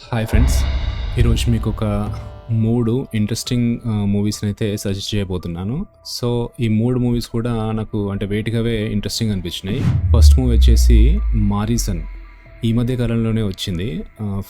Hi friends. ఈరోజు మీకు ఒక 3 ఇంట్రెస్టింగ్ మూవీస్‌ని అయితే సజెస్ట్ చేయబోతున్నాను. సో, ఈ 3 మూవీస్ కూడా నాకు అంటే వేటికవే ఇంట్రెస్టింగ్ అనిపించినాయి. ఫస్ట్ మూవీ వచ్చేసి 'మారీసన్' ఈ మధ్య కాలంలోనే వచ్చింది.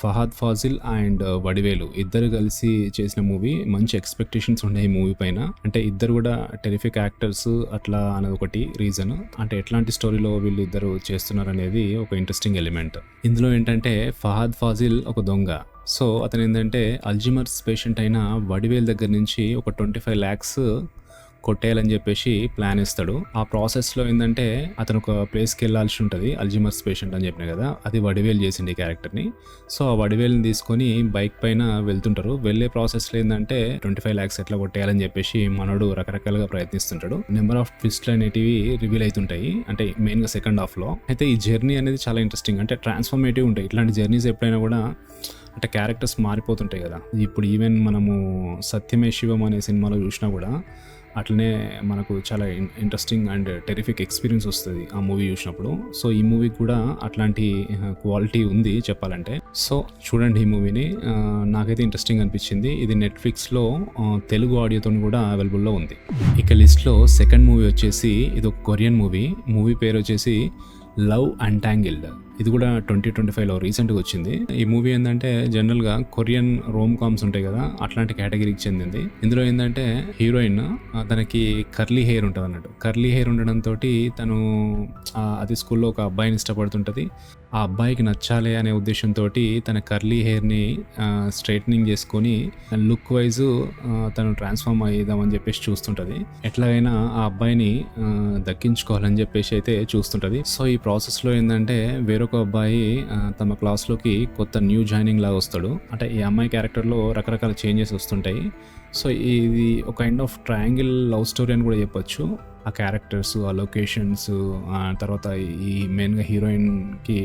ఫహద్ ఫాజిల్ అండ్ వడివేలు ఇద్దరు కలిసి చేసిన మూవీ. మంచి ఎక్స్‌పెక్టేషన్స్ ఉన్నాయి ఈ మూవీ పైన. అంటే ఇద్దరు కూడా టెరిఫిక్ యాక్టర్స్ అట్లా అనేది ఒకటి రీజన్. అంటే ఎట్లాంటి స్టోరీలో వీళ్ళిద్దరు చేస్తున్నారనేది ఒక ఇంట్రెస్టింగ్ ఎలిమెంట్. ఇందులో ఏంటంటే ఫహద్ ఫాజిల్ ఒక దొంగ. సో, అతనేందంటే అల్జీమర్స్ పేషెంట్ అయిన వడివేలు దగ్గర నుంచి ఒక 25 lakhs కొట్టేయాలని చెప్పేసి ప్లాన్ ఇస్తాడు. ఆ ప్రాసెస్‌లో ఏందంటే అతను ఒక ప్లేస్‌కి వెళ్ళాల్సి ఉంటుంది. అల్జీమర్స్ పేషెంట్ అని చెప్పిన కదా, అది వడివేలు చేసిండు ఈ క్యారెక్టర్‌ని. సో, ఆ వడివేలుని తీసుకొని బైక్ పైన వెళ్తుంటారు. వెళ్ళే ప్రాసెస్‌లో ఏందంటే 25 lakhs ఎట్లా కొట్టేయాలని చెప్పేసి మనోడు రకరకాలుగా ప్రయత్నిస్తుంటాడు. నెంబర్ ఆఫ్ ట్విస్ట్లు అనేటివి రివీల్ అవుతుంటాయి. అంటే మెయిన్‌గా సెకండ్ హాఫ్‌లో. అయితే ఈ జర్నీ అనేది చాలా ఇంట్రెస్టింగ్, అంటే ట్రాన్స్ఫర్మేటివ్ ఉంటాయి. ఇట్లాంటి జర్నీస్ ఎప్పుడైనా కూడా అంటే క్యారెక్టర్స్ మారిపోతుంటాయి కదా. ఇప్పుడు ఈవెన్ మనము 'సత్యమే శివం' అనే సినిమాలో చూసినా కూడా అట్లనే మనకు చాలా ఇంట్రెస్టింగ్ అండ్ టెరిఫిక్ ఎక్స్పీరియన్స్ వస్తుంది ఆ మూవీ చూసినప్పుడు. సో, ఈ మూవీకి కూడా అట్లాంటి క్వాలిటీ ఉంది చెప్పాలంటే. సో, చూడండి ఈ మూవీని. నాకైతే ఇంట్రెస్టింగ్ అనిపించింది. ఇది నెట్‌ఫ్లిక్స్‌లో తెలుగు ఆడియోతో కూడా అవైలబుల్లో ఉంది. ఇక లిస్ట్లో సెకండ్ మూవీ వచ్చేసి ఇది ఒక కొరియన్ మూవీ. మూవీ పేరు వచ్చేసి 'లవ్ అన్‌టాంగిల్డ్'. ఇది కూడా 2025లో రీసెంట్గా వచ్చింది. ఈ మూవీ ఏంటంటే జనరల్గా కొరియన్ రోమ్ కామ్స్ ఉంటాయి కదా, అట్లాంటి కేటగిరీకి చెందింది. ఇందులో ఏంటంటే హీరోయిన్ తనకి కర్లీ హెయిర్ ఉంటుంది అన్నట్టు. కర్లీ హెయిర్ ఉండడంతో తను అది స్కూల్లో ఒక అబ్బాయిని ఇష్టపడుతుంటుంది. ఆ అబ్బాయికి నచ్చాలి అనే ఉద్దేశంతో తన కర్లీ హెయిర్ని స్ట్రైట్నింగ్ చేసుకొని లుక్ వైజ్ తను ట్రాన్స్ఫార్మ్ అయ్యేదామని చెప్పేసి చూస్తుంటుంది. ఎట్లాగైనా ఆ అబ్బాయిని దక్కించుకోవాలని చెప్పేసి అయితే చూస్తుంటుంది. సో, ఈ ప్రాసెస్లో ఏంటంటే వేరొక అబ్బాయి తమ క్లాస్లోకి కొత్త న్యూ జాయినింగ్ లాగా వస్తాడు. అంటే ఈ అమ్మాయి క్యారెక్టర్లో రకరకాల చేంజెస్ వస్తుంటాయి. సో, ఇది ఒక kind of triangle love story అని కూడా చెప్పొచ్చు. ఆ క్యారెక్టర్స్, ఆ లొకేషన్స్, తర్వాత ఈ మెయిన్గా హీరోయిన్కి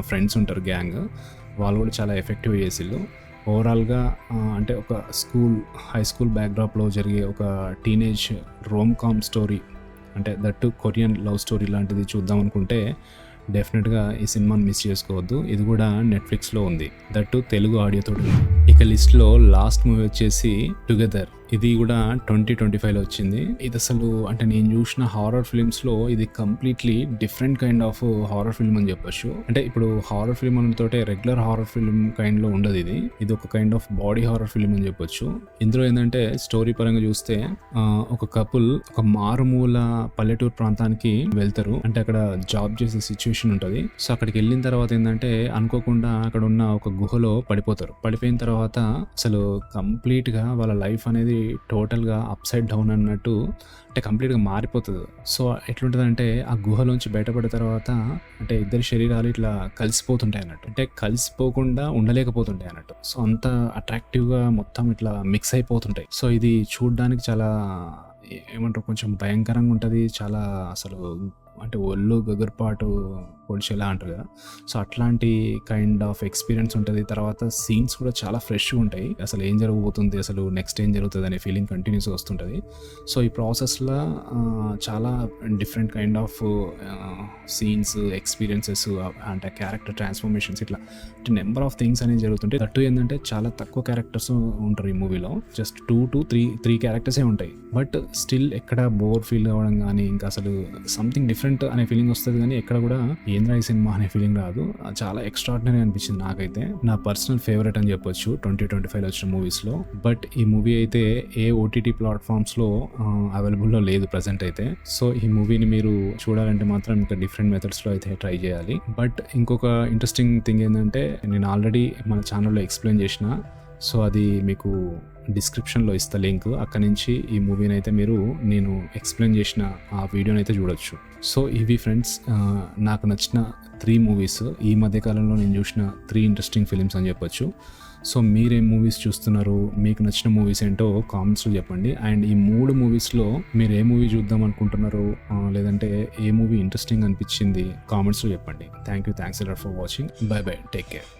ఫ్రెండ్స్ ఉంటారు గ్యాంగ్, వాళ్ళు కూడా చాలా ఎఫెక్టివ్ చేసిళ్ళు. ఓవరాల్గా అంటే ఒక హై స్కూల్ బ్యాక్డ్రాప్లో జరిగే ఒక టీనేజ్ రోమ్ కామ్ స్టోరీ, అంటే దట్టు కొరియన్ లవ్ స్టోరీ లాంటిది చూద్దాం అనుకుంటే డెఫినెట్గా ఈ సినిమాని మిస్ చేసుకోవద్దు. ఇది కూడా నెట్‌ఫ్లిక్స్‌లో ఉంది, దట్టు తెలుగు ఆడియోతో ఉంది. ఇక లిస్ట్లో లాస్ట్ మూవీ వచ్చేసి 'టుగెదర్'. ఇది కూడా 2025లో వచ్చింది. ఇది అసలు అంటే నేను చూసిన హారర్ ఫిల్మ్స్లో ఇది completely different kind of horror film అని చెప్పొచ్చు. అంటే ఇప్పుడు హారర్ ఫిల్మ్ అన్నతోటే రెగ్యులర్ హారర్ ఫిల్మ్ కైండ్లో ఉండదు. ఇది ఒక kind of body horror film అని చెప్పొచ్చు. ఇందులో ఏంటంటే స్టోరీ పరంగా చూస్తే ఒక కపుల్ ఒక మారుమూల పల్లెటూరు ప్రాంతానికి వెళ్తారు. అంటే అక్కడ జాబ్ చేసే సిచ్యువేషన్ ఉంటుంది. సో, అక్కడికి వెళ్ళిన తర్వాత ఏంటంటే అనుకోకుండా అక్కడ ఉన్న ఒక గుహలో పడిపోతారు. పడిపోయిన తర్వాత అసలు కంప్లీట్గా వాళ్ళ లైఫ్ అనేది టోటల్గా అప్సైడ్ డౌన్ అన్నట్టు, అంటే కంప్లీట్గా మారిపోతుంది. సో, ఎట్లుంటుందంటే ఆ గుహలోంచి బయటపడిన తర్వాత అంటే ఇద్దరి శరీరాలు ఇట్లా కలిసిపోతుంటాయి అన్నట్టు. అంటే కలిసిపోకుండా ఉండలేకపోతుంటాయి అన్నట్టు. సో, అంత అట్రాక్టివ్గా మొత్తం ఇట్లా మిక్స్ అయిపోతుంటాయి. సో, ఇది చూడడానికి చాలా ఏమంటారు, కొంచెం భయంకరంగా ఉంటుంది. చాలా అసలు అంటే ఒళ్ళు గగుర్పాటు పొడిచేలా అంటారు కదా. సో, అట్లాంటి కైండ్ ఆఫ్ ఎక్స్పీరియన్స్ ఉంటుంది. తర్వాత సీన్స్ కూడా చాలా ఫ్రెష్గా ఉంటాయి. అసలు ఏం జరగబోతుంది, అసలు నెక్స్ట్ ఏం జరుగుతుంది అనే ఫీలింగ్ కంటిన్యూస్గా వస్తుంటుంది. సో, ఈ ప్రాసెస్లో చాలా different kind of scenes, experiences, అంటే క్యారెక్టర్ ట్రాన్స్ఫర్మేషన్స్, ఇట్లా నెంబర్ ఆఫ్ థింగ్స్ అనేవి జరుగుతుంటాయి. దట్టు ఏంటంటే చాలా తక్కువ క్యారెక్టర్స్ ఉంటారు ఈ మూవీలో. జస్ట్ 2 to 3 క్యారెక్టర్సే ఉంటాయి. బట్ స్టిల్ ఎక్కడ బోర్ ఫీల్ అవ్వడం కానీ, ఇంకా అసలు సంథింగ్ డిఫరెంట్ అనే ఫీలింగ్ వస్తుంది. కానీ ఎక్కడ కూడా ఏంద్రా ఈ సినిమా అనే ఫీలింగ్ రాదు. చాలా ఎక్స్ట్రాడినరీ అనిపించింది నాకైతే. నా పర్సనల్ ఫేవరెట్ అని చెప్పొచ్చు 2025లో వచ్చిన మూవీస్లో. బట్ ఈ మూవీ అయితే ఏ ఓటీటీ ప్లాట్ఫామ్స్లో అవైలబుల్లో లేదు ప్రజెంట్ అయితే. సో, ఈ మూవీని మీరు చూడాలంటే మాత్రం ఇంకా డిఫరెంట్ మెథడ్స్లో అయితే ట్రై చేయాలి. బట్ ఇంకొక ఇంట్రెస్టింగ్ థింగ్ ఏంటంటే నేను ఆల్రెడీ మన ఛానల్లో ఎక్స్ప్లెయిన్ చేసిన. సో, అది మీకు డిస్క్రిప్షన్లో ఇస్తా లింక్. అక్కడి నుంచి ఈ మూవీని అయితే మీరు నేను ఎక్స్ప్లెయిన్ చేసిన ఆ వీడియోని అయితే చూడొచ్చు. సో, ఇవి ఫ్రెండ్స్ నాకు నచ్చిన 3 మూవీస్. ఈ మధ్యకాలంలో నేను చూసిన 3 ఇంట్రెస్టింగ్ ఫిలిమ్స్ అని చెప్పొచ్చు. సో, మీరేం మూవీస్ చూస్తున్నారు, మీకు నచ్చిన మూవీస్ ఏంటో కామెంట్స్లో చెప్పండి. అండ్ ఈ 3 మూవీస్లో మీరు ఏ మూవీ చూద్దాం అనుకుంటున్నారు, లేదంటే ఏ మూవీ ఇంట్రెస్టింగ్ అనిపించింది కామెంట్స్లో చెప్పండి. Thanks a lot for watching. By by, take care.